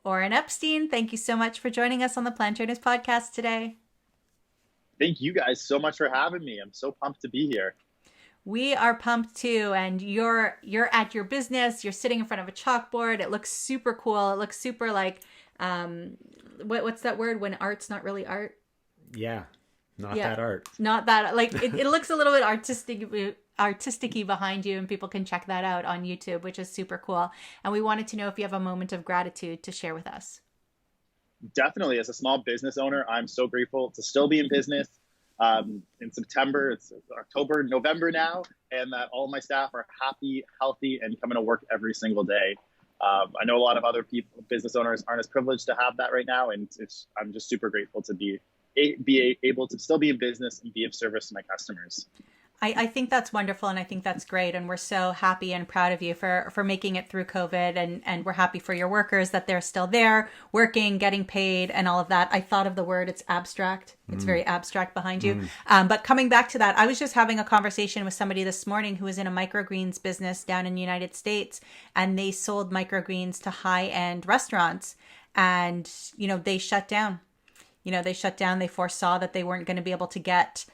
Oren Epstein, thank you so much for joining us on the Plant Trainers podcast today. Thank you guys so much for having me. I'm so pumped to be here. We are pumped too, and you're at your business. You're sitting in front of a chalkboard. It looks super cool. It looks super like what's that word when art's not really art? Yeah, not Yeah, that art. not that like it looks a little bit artistic-y behind you, and people can check that out on YouTube, which is super cool. And we wanted to know if you have a moment of gratitude to share with us. Definitely, as a small business owner, I'm so grateful to still be in business. In September, it's October, November now, and that all my staff are happy, healthy, and coming to work every single day. I know a lot of other people, business owners, aren't as privileged to have that right now, and I'm just super grateful to be able to still be in business and be of service to my customers. I think that's wonderful, and I think that's great, and we're so happy and proud of you for making it through COVID, and we're happy for your workers that they're still there, working, getting paid, and all of that. I thought of the word, it's abstract. It's very abstract behind you. But coming back to that, I was just having a conversation with somebody this morning who was in a microgreens business down in the United States, and they sold microgreens to high-end restaurants, and, they shut down. They foresaw that they weren't going to be able to get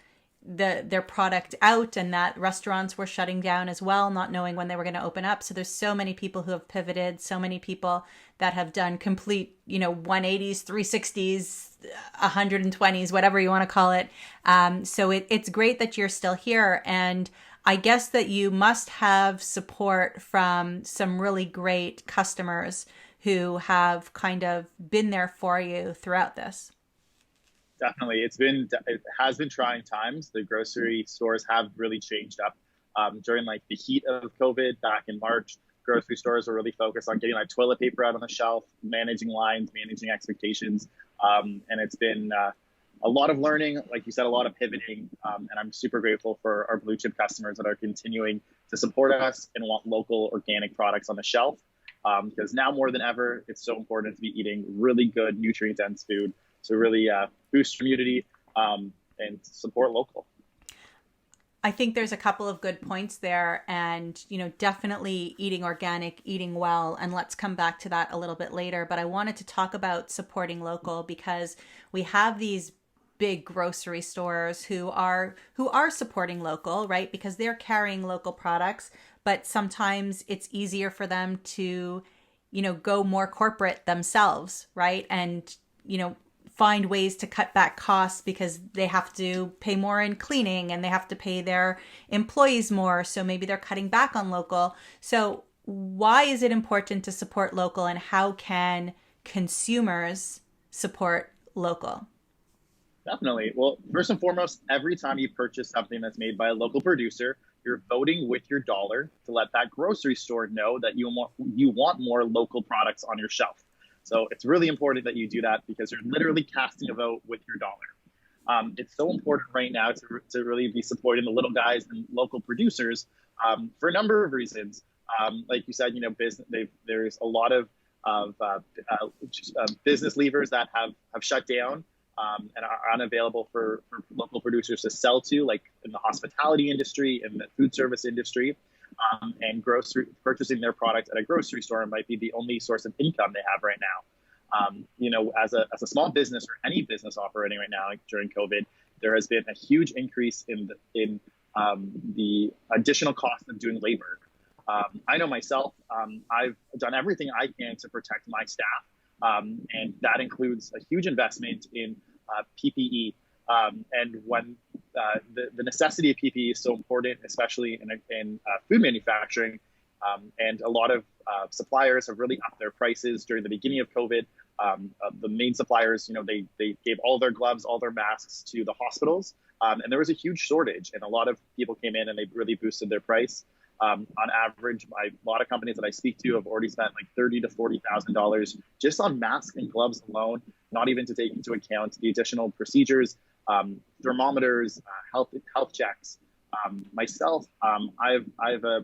their product out, and that restaurants were shutting down as well, not knowing when they were going to open up. So there's so many people who have pivoted, so many people that have done complete 180s, 360s, 120s, whatever you want to call it. So it's great that you're still here, and I guess that you must have support from some really great customers who have kind of been there for you throughout this. Definitely, it has been trying times. The grocery stores have really changed up during like the heat of COVID back in March. Grocery stores were really focused on getting like toilet paper out on the shelf, managing lines, managing expectations, and it's been a lot of learning, like you said, a lot of pivoting. And I'm super grateful for our blue chip customers that are continuing to support us and want local organic products on the shelf. Because now more than ever, it's so important to be eating really good nutrient dense food to really boost immunity and support local. I think there's a couple of good points there, and definitely eating organic, eating well, and let's come back to that a little bit later. But I wanted to talk about supporting local because we have these big grocery stores who are supporting local, right? Because they're carrying local products, but sometimes it's easier for them to go more corporate themselves, right? And find ways to cut back costs because they have to pay more in cleaning and they have to pay their employees more. So maybe they're cutting back on local. So why is it important to support local, and how can consumers support local? Definitely. Well, first and foremost, every time you purchase something that's made by a local producer, you're voting with your dollar to let that grocery store know that you want more local products on your shelf. So it's really important that you do that because you're literally casting a vote with your dollar. It's so important right now to really be supporting the little guys and local producers for a number of reasons. Like you said, there's a lot of business levers that have shut down and are unavailable for local producers to sell to, like in the hospitality industry, in the food service industry. And purchasing their product at a grocery store might be the only source of income they have right now. As a small business or any business operating right now, like during COVID, there has been a huge increase in the additional cost of doing labor. I know myself, I've done everything I can to protect my staff, and that includes a huge investment in PPE. And when the necessity of PPE is so important, especially in food manufacturing, and a lot of suppliers have really upped their prices during the beginning of COVID. The main suppliers, they gave all their gloves, all their masks to the hospitals, and there was a huge shortage, and a lot of people came in and they really boosted their price. On average, a lot of companies that I speak to have already spent like $30,000 to $40,000 just on masks and gloves alone, not even to take into account the additional procedures, thermometers, health checks. Myself, I have a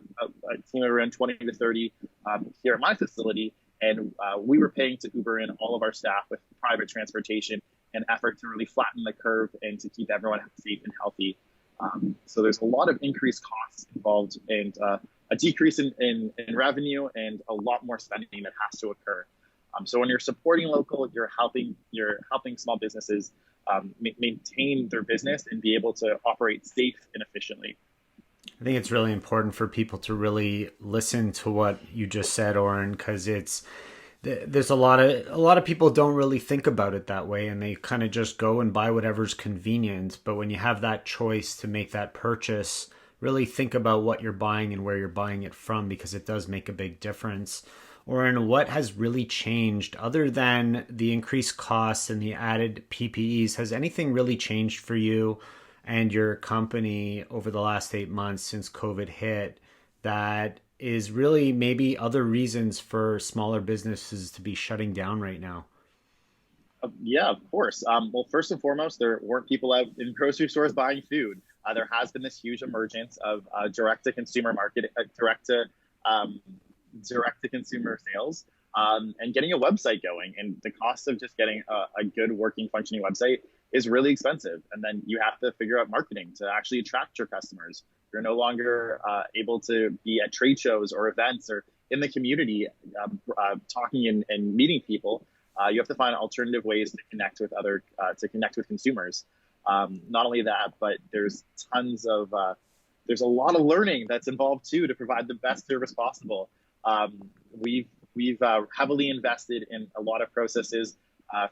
team of around 20 to 30 here at my facility, and we were paying to Uber in all of our staff with private transportation, an effort to really flatten the curve and to keep everyone safe and healthy. So there's a lot of increased costs involved, and a decrease in revenue and a lot more spending that has to occur. So when you're supporting local, you're helping small businesses maintain their business and be able to operate safe and efficiently. I think it's really important for people to really listen to what you just said, Oren, because there's a lot of people don't really think about it that way, and they kind of just go and buy whatever's convenient. But when you have that choice to make that purchase, really think about what you're buying and where you're buying it from, because it does make a big difference. Oren, what has really changed other than the increased costs and the added PPEs? Has anything really changed for you and your company over the last 8 months since COVID hit that is really maybe other reasons for smaller businesses to be shutting down right now? Yeah, of course. Well, first and foremost, there weren't people out in grocery stores buying food. There has been this huge emergence of direct to consumer market, um, direct to consumer sales, and getting a website going. And the cost of just getting a good working functioning website is really expensive. And then you have to figure out marketing to actually attract your customers. You're no longer able to be at trade shows or events or in the community talking and meeting people. You have to find alternative ways to connect with consumers. Not only that, but there's a lot of learning that's involved too to provide the best service possible. We've heavily invested in a lot of processes.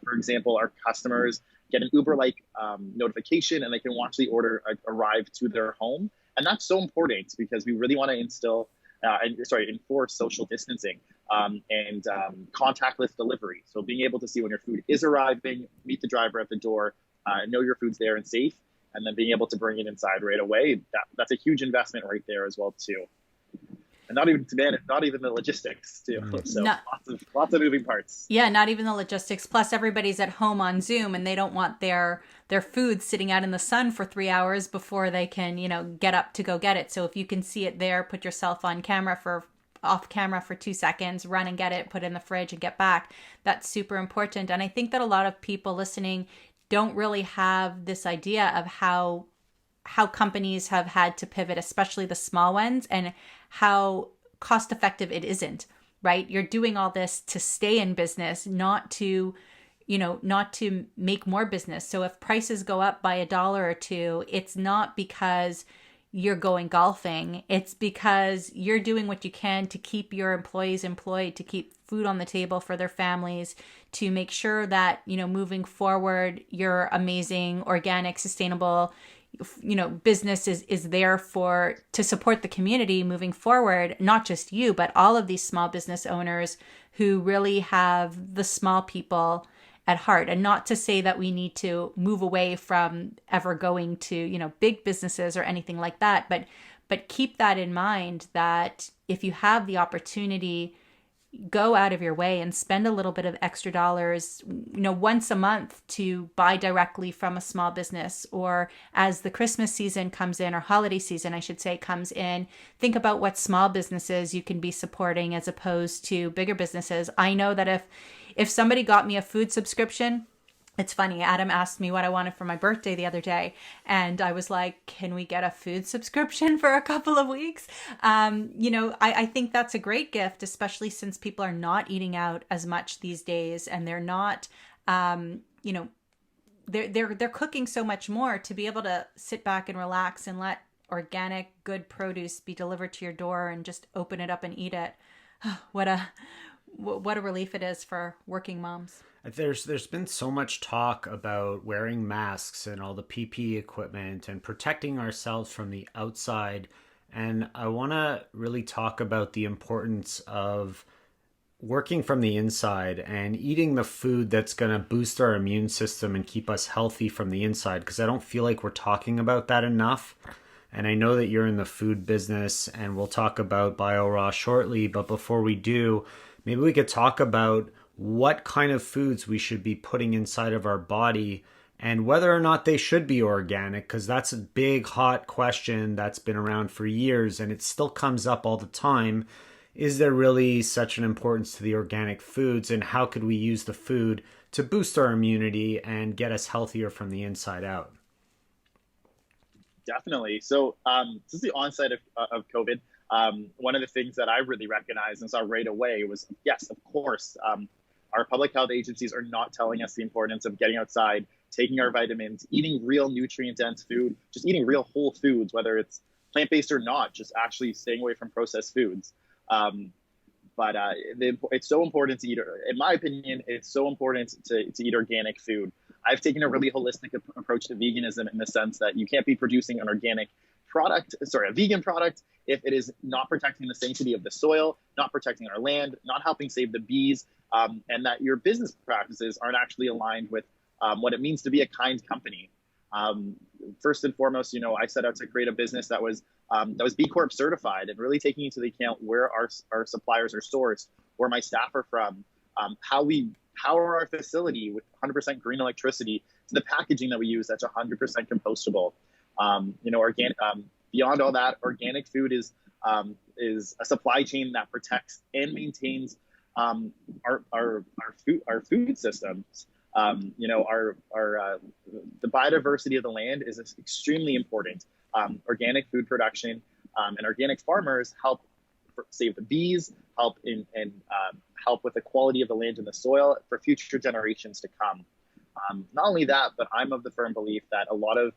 For example, our customers get an Uber-like notification, and they can watch the order arrive to their home, and that's so important because we really want to enforce social distancing and contactless delivery. So being able to see when your food is arriving, meet the driver at the door, know your food's there and safe, and then being able to bring it inside right away. That's a huge investment right there as well too. And not even the logistics too. So No, lots of moving parts. yeah, not even the logistics. Plus, everybody's at home on Zoom, and they don't want their food sitting out in the sun for 3 hours before they can, get up to go get it. So if you can see it there, put yourself off camera for 2 seconds, run and get it, put it in the fridge and get back. That's super important. And I think that a lot of people listening don't really have this idea of how companies have had to pivot, especially the small ones, and how cost effective it isn't, right? You're doing all this to stay in business, not to make more business. So if prices go up by $1 or $2, it's not because you're going golfing. It's because you're doing what you can to keep your employees employed, to keep food on the table for their families, to make sure that, moving forward, your amazing, organic, sustainable, business is there to support the community moving forward, not just you, but all of these small business owners who really have the small people at heart. And not to say that we need to move away from ever going to, big businesses or anything like that, but keep that in mind, that if you have the opportunity, go out of your way and spend a little bit of extra dollars, once a month, to buy directly from a small business. Or as the Christmas season comes in, or holiday season, I should say, comes in, think about what small businesses you can be supporting as opposed to bigger businesses. I know that if somebody got me a food subscription, it's funny, Adam asked me what I wanted for my birthday the other day, and I was like, can we get a food subscription for a couple of weeks? I think that's a great gift, especially since people are not eating out as much these days, and they're not, they're cooking so much more. To be able to sit back and relax and let organic, good produce be delivered to your door and just open it up and eat it. What a relief it is for working moms. There's been so much talk about wearing masks and all the PPE equipment and protecting ourselves from the outside. And I want to really talk about the importance of working from the inside and eating the food that's going to boost our immune system and keep us healthy from the inside, because I don't feel like we're talking about that enough. And I know that you're in the food business, and we'll talk about BioRaw shortly. But before we do, maybe we could talk about what kind of foods we should be putting inside of our body and whether or not they should be organic, because that's a big, hot question that's been around for years, and it still comes up all the time. Is there really such an importance to the organic foods, and how could we use the food to boost our immunity and get us healthier from the inside out? Definitely. So since the onset of COVID, one of the things that I really recognized and saw right away was, yes, of course, Our public health agencies are not telling us the importance of getting outside, taking our vitamins, eating real nutrient-dense food, just eating real whole foods, whether it's plant-based or not, just actually staying away from processed foods. But it's so important to eat, in my opinion, it's so important to eat organic food. I've taken a really holistic approach to veganism in the sense that you can't be producing an a vegan product, if it is not protecting the sanctity of the soil, not protecting our land, not helping save the bees, and that your business practices aren't actually aligned with what it means to be a kind company. First and foremost, I set out to create a business that was B Corp certified and really taking into account where our suppliers are sourced, where my staff are from, how we power our facility with 100% green electricity, to the packaging that we use that's 100% compostable. Beyond all that, organic food is a supply chain that protects and maintains our food systems. The biodiversity of the land is extremely important. Organic food production and organic farmers help save the bees, help help with the quality of the land and the soil for future generations to come. Not only that, but I'm of the firm belief that a lot of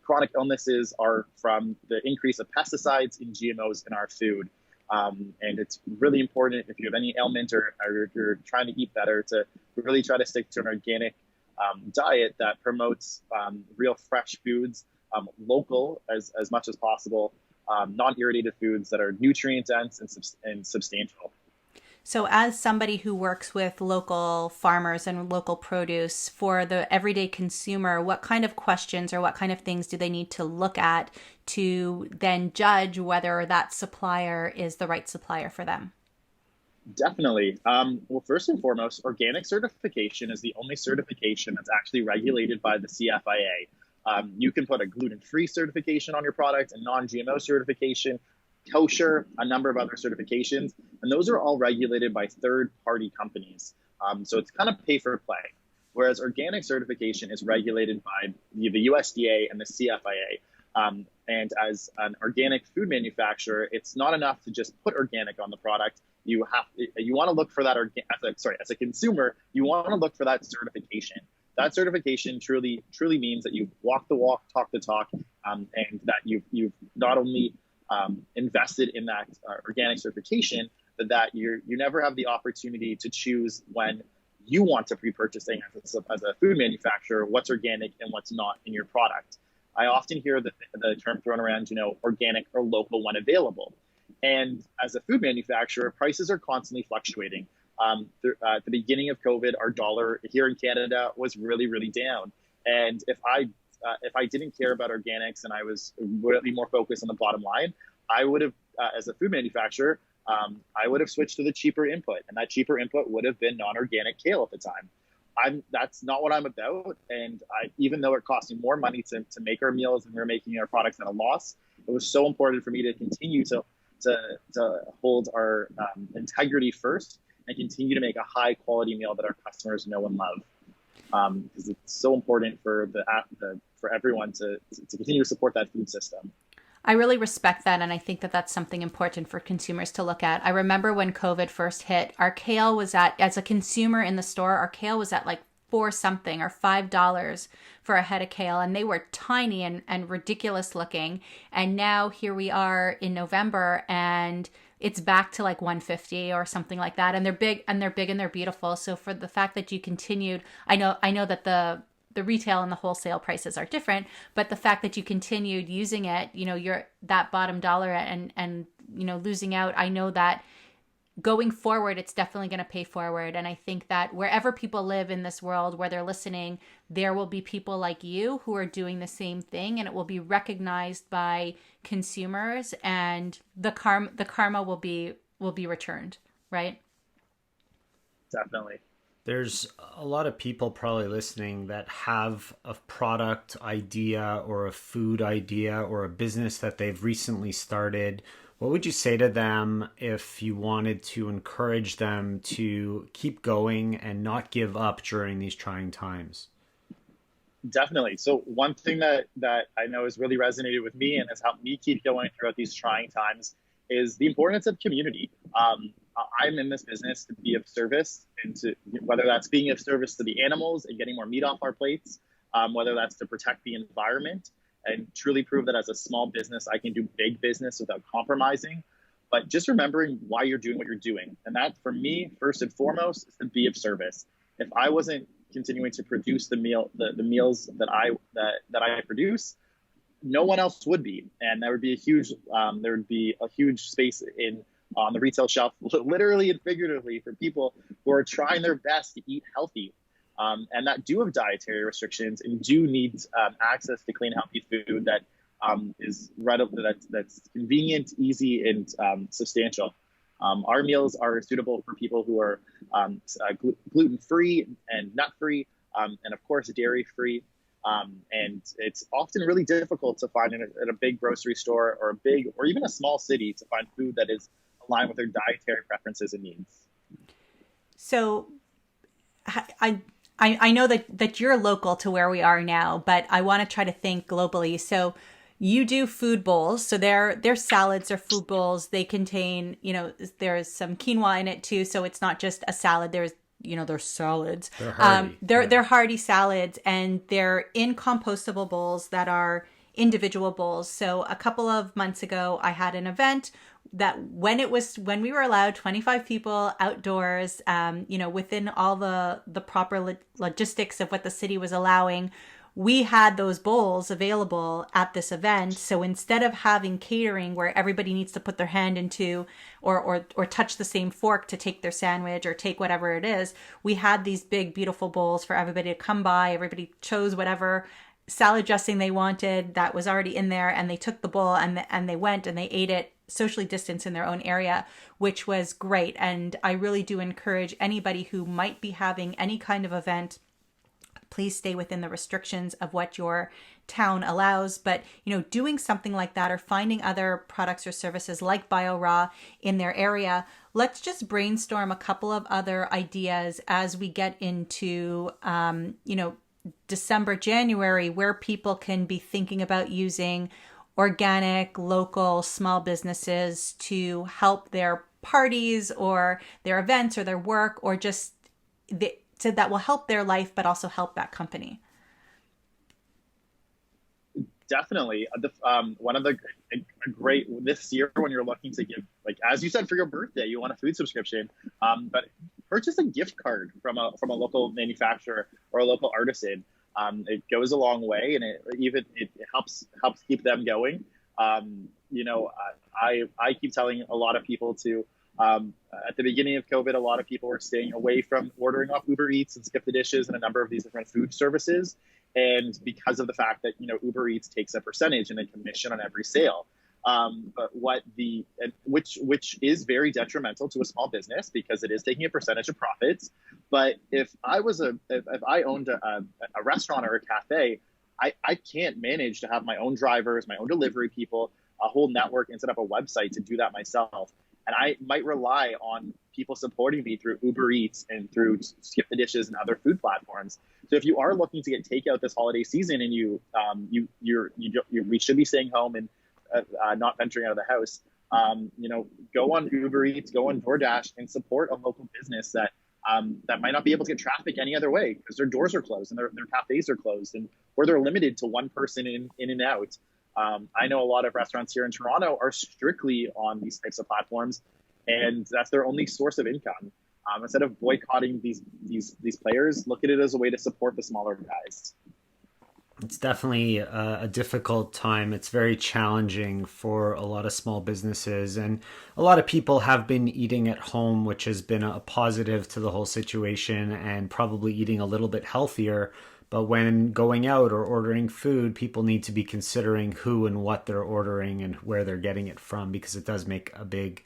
chronic illnesses are from the increase of pesticides and GMOs in our food. And it's really important, if you have any ailment or you're trying to eat better, to really try to stick to an organic diet that promotes real fresh foods, local as much as possible, non-irritated foods that are nutrient dense and substantial. So as somebody who works with local farmers and local produce, for the everyday consumer, what kind of questions or what kind of things do they need to look at to then judge whether that supplier is the right supplier for them? Definitely. Well, first and foremost, organic certification is the only certification that's actually regulated by the CFIA. You can put a gluten-free certification on your product, a non-GMO certification, kosher, a number of other certifications, and those are all regulated by third-party companies. So it's kind of pay for play, whereas organic certification is regulated by the USDA and the CFIA. And as an organic food manufacturer, it's not enough to just put organic on the product. You want to look for that as a consumer, you want to look for that certification. That certification truly means that you've walked the walk, talked the talk, and that you've not only invested in that organic certification, but that you never have the opportunity to choose when you want to be purchasing as a food manufacturer what's organic and what's not in your product. I often hear the term thrown around, organic or local when available. And as a food manufacturer, prices are constantly fluctuating. At the beginning of COVID, our dollar here in Canada was really, really down. And if I didn't care about organics and I was really more focused on the bottom line, I would have, as a food manufacturer, I would have switched to the cheaper input. And that cheaper input would have been non-organic kale at the time. That's not what I'm about. And even though it cost me more money to make our meals and we were making our products at a loss, it was so important for me to continue to hold our integrity first and continue to make a high quality meal that our customers know and love. Because it's so important for everyone to continue to support that food system. I really respect that, and I think that that's something important for consumers to look at. I remember when COVID first hit, our kale was as a consumer in the store, our kale was at like $4 something or $5 for a head of kale, and they were tiny and ridiculous looking. And now here we are in November, and it's back to like $150 or something like that. And they're big and they're beautiful. So for the fact that you continued, I know that the retail and the wholesale prices are different, but the fact that you continued using it, you're that bottom dollar and losing out. I know that going forward, it's definitely going to pay forward. And I think that wherever people live in this world where they're listening, there will be people like you who are doing the same thing, and it will be recognized by consumers, and the karma will be returned, right? Definitely. There's a lot of people probably listening that have a product idea or a food idea or a business that they've recently started. What would you say to them if you wanted to encourage them to keep going and not give up during these trying times? Definitely. So one thing that I know has really resonated with me and has helped me keep going throughout these trying times is the importance of community. I'm in this business to be of service, and to whether that's being of service to the animals and getting more meat off our plates, whether that's to protect the environment and truly prove that as a small business, I can do big business without compromising. But just remembering why you're doing what you're doing. And that, for me, first and foremost, is to be of service. If I wasn't continuing to produce the meals that I produce, no one else would be. And there would be a huge space on the retail shelf, literally and figuratively, for people who are trying their best to eat healthy. And that do have dietary restrictions and do need access to clean, healthy food that is that's convenient, easy, and substantial. Our meals are suitable for people who are gluten-free and nut-free, and of course dairy-free. And it's often really difficult to find in a big grocery store or even a small city to find food that is aligned with their dietary preferences and needs. So I know that you're local to where we are now, but I want to try to think globally. So you do food bowls. So they're salads or food bowls. They contain, there's some quinoa in it too. So it's not just a salad. There's salads. They're hearty. They're hearty salads, and they're in compostable bowls that are individual bowls. So a couple of months ago, I had an event that when we were allowed 25 people outdoors, within all the proper logistics of what the city was allowing, we had those bowls available at this event. So instead of having catering where everybody needs to put their hand into or touch the same fork to take their sandwich or take whatever it is, we had these big, beautiful bowls for everybody to come by. Everybody chose whatever salad dressing they wanted that was already in there, and they took the bowl and they went and they ate it socially distanced in their own area, which was great. And I really do encourage anybody who might be having any kind of event, please stay within the restrictions of what your town allows. But, doing something like that or finding other products or services like BioRaw in their area, let's just brainstorm a couple of other ideas as we get into, December, January, where people can be thinking about using organic, local, small businesses to help their parties or their events or their work, or just so that will help their life, but also help that company. Definitely. One of the great this year, when you're looking to give, like, as you said, for your birthday, you want a food subscription, but purchase a gift card from a local manufacturer or a local artisan. It goes a long way, and it helps keep them going. I keep telling a lot of people to, at the beginning of COVID, a lot of people were staying away from ordering off Uber Eats and Skip the Dishes and a number of these different food services. And because of the fact that, Uber Eats takes a percentage and a commission on every sale. But which is very detrimental to a small business because it is taking a percentage of profits. But if I owned a restaurant or a cafe, I can't manage to have my own drivers, my own delivery people, a whole network, and set up a website to do that myself. And I might rely on people supporting me through Uber Eats and through Skip the Dishes and other food platforms. So if you are looking to get takeout this holiday season and we should be staying home and not venturing out of the house, go on Uber Eats, go on DoorDash, and support a local business that might not be able to get traffic any other way because their doors are closed and their cafes are closed, or they're limited to one person in and out. I know a lot of restaurants here in Toronto are strictly on these types of platforms, and that's their only source of income. Instead of boycotting these players, look at it as a way to support the smaller guys. It's definitely a difficult time. It's very challenging for a lot of small businesses, and a lot of people have been eating at home, which has been a positive to the whole situation, and probably eating a little bit healthier. But when going out or ordering food, people need to be considering who and what they're ordering and where they're getting it from, because it does make a big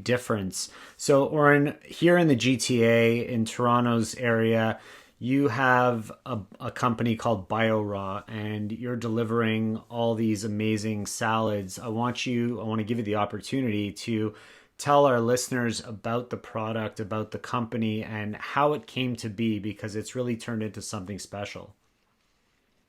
difference. So, Oren, here in the GTA, in Toronto's area, you have a company called BioRaw, and you're delivering all these amazing salads. I want to give you the opportunity to tell our listeners about the product, about the company, and how it came to be, because it's really turned into something special.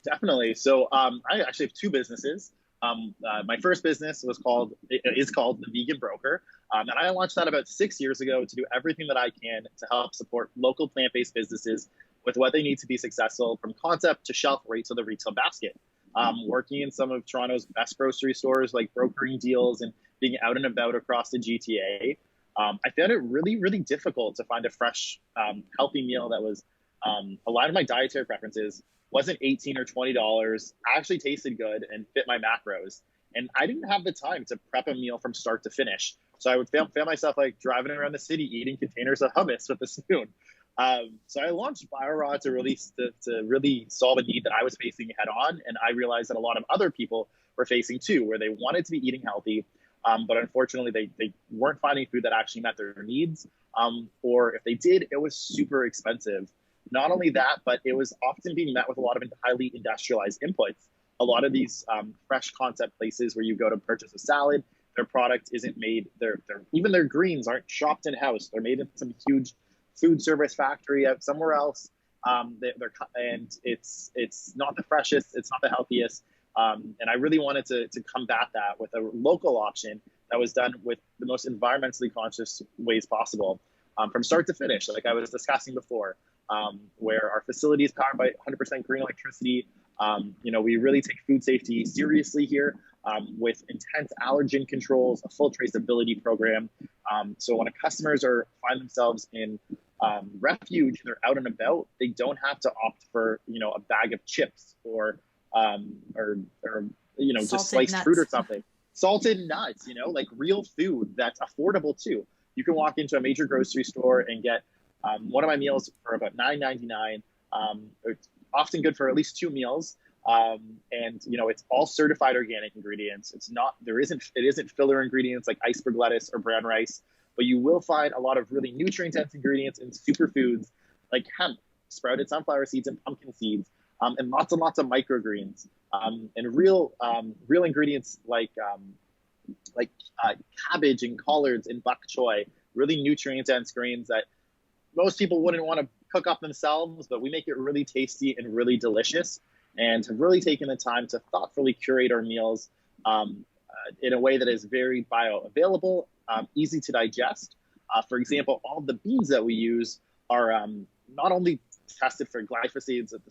Definitely. So I actually have two businesses. My first business is called The Vegan Broker. And I launched that about 6 years ago to do everything that I can to help support local plant-based businesses with what they need to be successful, from concept to shelf right to the retail basket. Working in some of Toronto's best grocery stores, like brokering deals and being out and about across the GTA, I found it really, really difficult to find a fresh, healthy meal that was aligned with my dietary preferences, wasn't $18 or $20, actually tasted good and fit my macros. And I didn't have the time to prep a meal from start to finish. So I would found myself like driving around the city eating containers of hummus with a spoon. So I launched BioRaw to really solve a need that I was facing head on. And I realized that a lot of other people were facing too, where they wanted to be eating healthy, but unfortunately they weren't finding food that actually met their needs. Or if they did, it was super expensive. Not only that, but it was often being met with a lot of highly industrialized inputs. A lot of these fresh concept places where you go to purchase a salad, their product isn't made. Even their greens aren't shopped in house. They're made in some huge food service factory out somewhere else. And it's not the freshest. It's not the healthiest. And I really wanted to combat that with a local option that was done with the most environmentally conscious ways possible, from start to finish, like I was discussing before, where our facility is powered by 100% green electricity. We really take food safety seriously here, with intense allergen controls, a full traceability program. So when customers find themselves in refuge, they're out and about, they don't have to opt for a bag of chips or just sliced fruit or something. Salted nuts, like real food that's affordable too. You can walk into a major grocery store and get one of my meals for about $9.99. It's often good for at least 2 meals. And it's all certified organic ingredients. It isn't filler ingredients like iceberg lettuce or brown rice, but you will find a lot of really nutrient-dense ingredients in superfoods like hemp, sprouted sunflower seeds, and pumpkin seeds, and lots of microgreens, and real ingredients like cabbage and collards and bok choy, really nutrient-dense grains that most people wouldn't want to cook up themselves, but we make it really tasty and really delicious, and have really taken the time to thoughtfully curate our meals in a way that is very bioavailable, easy to digest. For example, all of the beans that we use are not only tested for glyphosate at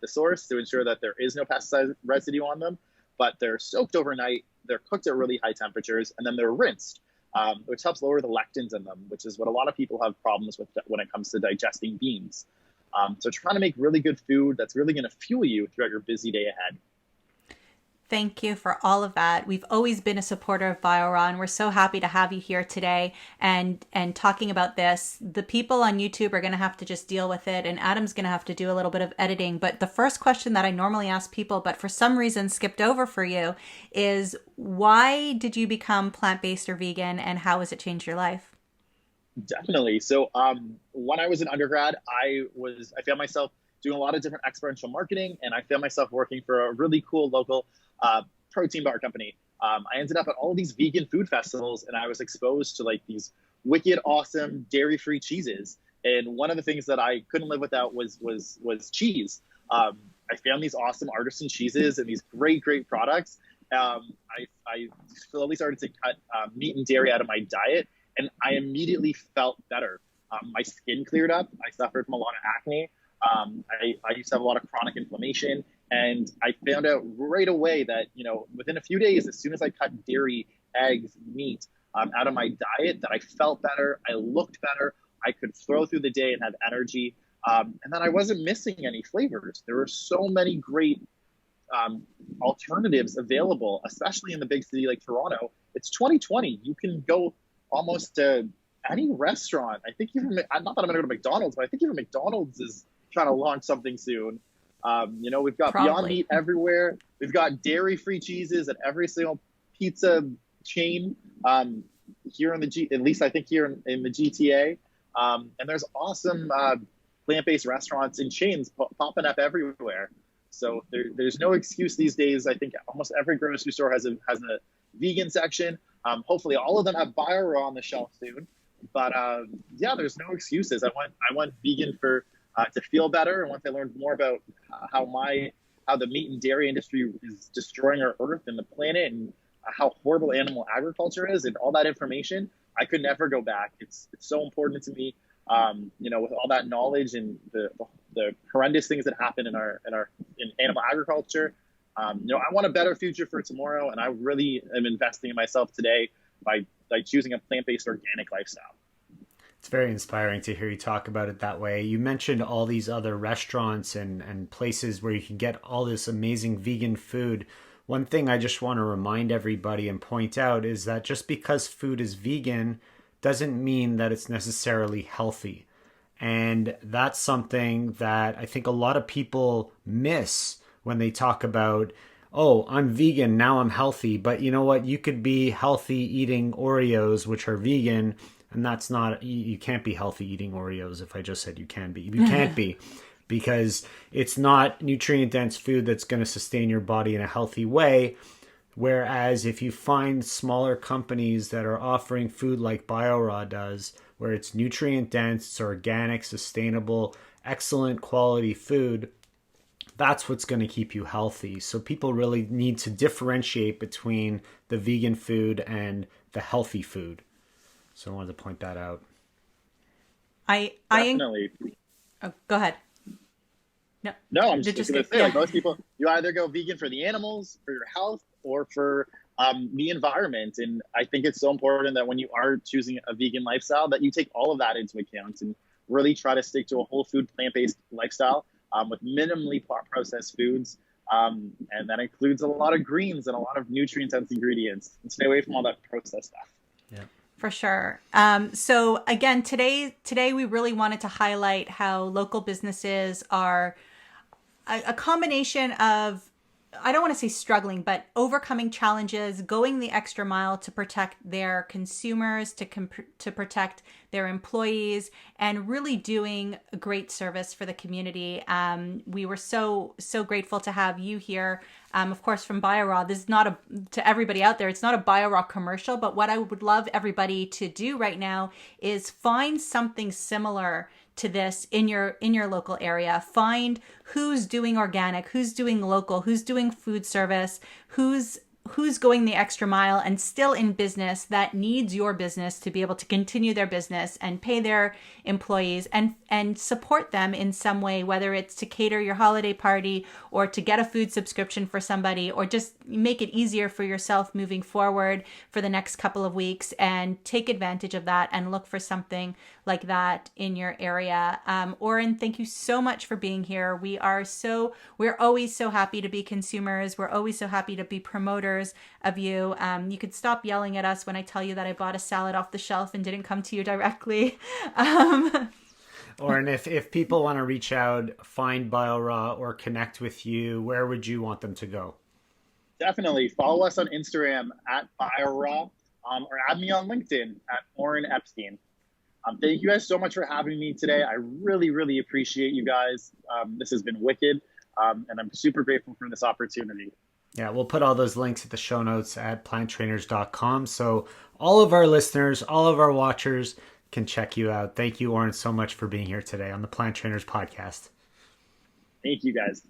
the source to ensure that there is no pesticide residue on them, but they're soaked overnight, they're cooked at really high temperatures, and then they're rinsed, which helps lower the lectins in them, which is what a lot of people have problems with when it comes to digesting beans. So trying to make really good food that's really going to fuel you throughout your busy day ahead. Thank you for all of that. We've always been a supporter of BioRaw, and we're so happy to have you here today and talking about this. The people on YouTube are going to have to just deal with it, and Adam's going to have to do a little bit of editing. But the first question that I normally ask people, but for some reason skipped over for you, is why did you become plant-based or vegan, and how has it changed your life? Definitely. So when I was an undergrad, I found myself doing a lot of different experiential marketing, and I found myself working for a really cool local protein bar company. I ended up at all these vegan food festivals, and I was exposed to like these wicked awesome dairy-free cheeses. And one of the things that I couldn't live without was cheese. I found these awesome artisan cheeses and these great products. I slowly started to cut meat and dairy out of my diet, and I immediately felt better. My skin cleared up. I suffered from a lot of acne. I used to have a lot of chronic inflammation, and I found out right away that, within a few days, as soon as I cut dairy, eggs, meat out of my diet, that I felt better, I looked better, I could throw through the day and have energy, and then I wasn't missing any flavors. There were so many great alternatives available, especially in the big city like Toronto. It's 2020. You can go almost to any restaurant. I think even, not that I'm going to go to McDonald's, but I think even McDonald's is trying to launch something soon. We've got Probably. Beyond Meat everywhere. We've got dairy-free cheeses at every single pizza chain here at least I think here in the GTA. And there's awesome plant-based restaurants and chains popping up everywhere. So there's no excuse these days. I think almost every grocery store has a vegan section. Hopefully all of them have BioRaw on the shelf soon. But there's no excuses. I went vegan to feel better. And once I learned more about how the meat and dairy industry is destroying our earth and the planet, and how horrible animal agriculture is and all that information, I could never go back. It's so important to me. With all that knowledge and the horrendous things that happen in animal agriculture, I want a better future for tomorrow, and I really am investing in myself today by choosing a plant-based organic lifestyle. It's very inspiring to hear you talk about it that way. You mentioned all these other restaurants and places where you can get all this amazing vegan food. One thing I just want to remind everybody and point out is that just because food is vegan doesn't mean that it's necessarily healthy. And that's something that I think a lot of people miss when they talk about, oh, I'm vegan, now I'm healthy. But you know what? You could be healthy eating Oreos, which are vegan, and that's not, you can't be healthy eating Oreos if I just said you can be. You can't be, because it's not nutrient dense food that's going to sustain your body in a healthy way. Whereas if you find smaller companies that are offering food like BioRaw does, where it's nutrient dense, it's organic, sustainable, excellent quality food, that's what's going to keep you healthy. So people really need to differentiate between the vegan food and the healthy food. So I wanted to point that out. Definitely. Oh, go ahead. No, I'm just going to say, like, most people, you either go vegan for the animals, for your health, or for the environment. And I think it's so important that when you are choosing a vegan lifestyle, that you take all of that into account and really try to stick to a whole food, plant-based lifestyle with minimally processed foods. And that includes a lot of greens and a lot of nutrient-dense ingredients, and stay away from all that processed stuff. Yeah. For sure. So again, today we really wanted to highlight how local businesses are a combination of, I don't want to say struggling, but overcoming challenges, going the extra mile to protect their consumers, to protect their employees, and really doing a great service for the community. We were so grateful to have you here. Of course, from BioRaw. This is not to everybody out there, it's not a BioRaw commercial, but what I would love everybody to do right now is find something similar to this in your local area. Find who's doing organic, who's doing local, who's doing food service, who's going the extra mile and still in business that needs your business to be able to continue their business and pay their employees and support them in some way, whether it's to cater your holiday party or to get a food subscription for somebody, or just make it easier for yourself moving forward for the next couple of weeks, and take advantage of that and look for something like that in your area. Oren, thank you so much for being here. We're always so happy to be consumers. We're always so happy to be promoters of you. You could stop yelling at us when I tell you that I bought a salad off the shelf and didn't come to you directly. Oren, if people want to reach out, find BioRaw, or connect with you, where would you want them to go? Definitely follow us on Instagram at BioRaw, or add me on LinkedIn at Oren Epstein. Thank you guys so much for having me today. I really, really appreciate you guys. This has been wicked, and I'm super grateful for this opportunity. Yeah, we'll put all those links at the show notes at planttrainers.com. So all of our listeners, all of our watchers can check you out. Thank you, Oren, so much for being here today on the Plant Trainers podcast. Thank you, guys.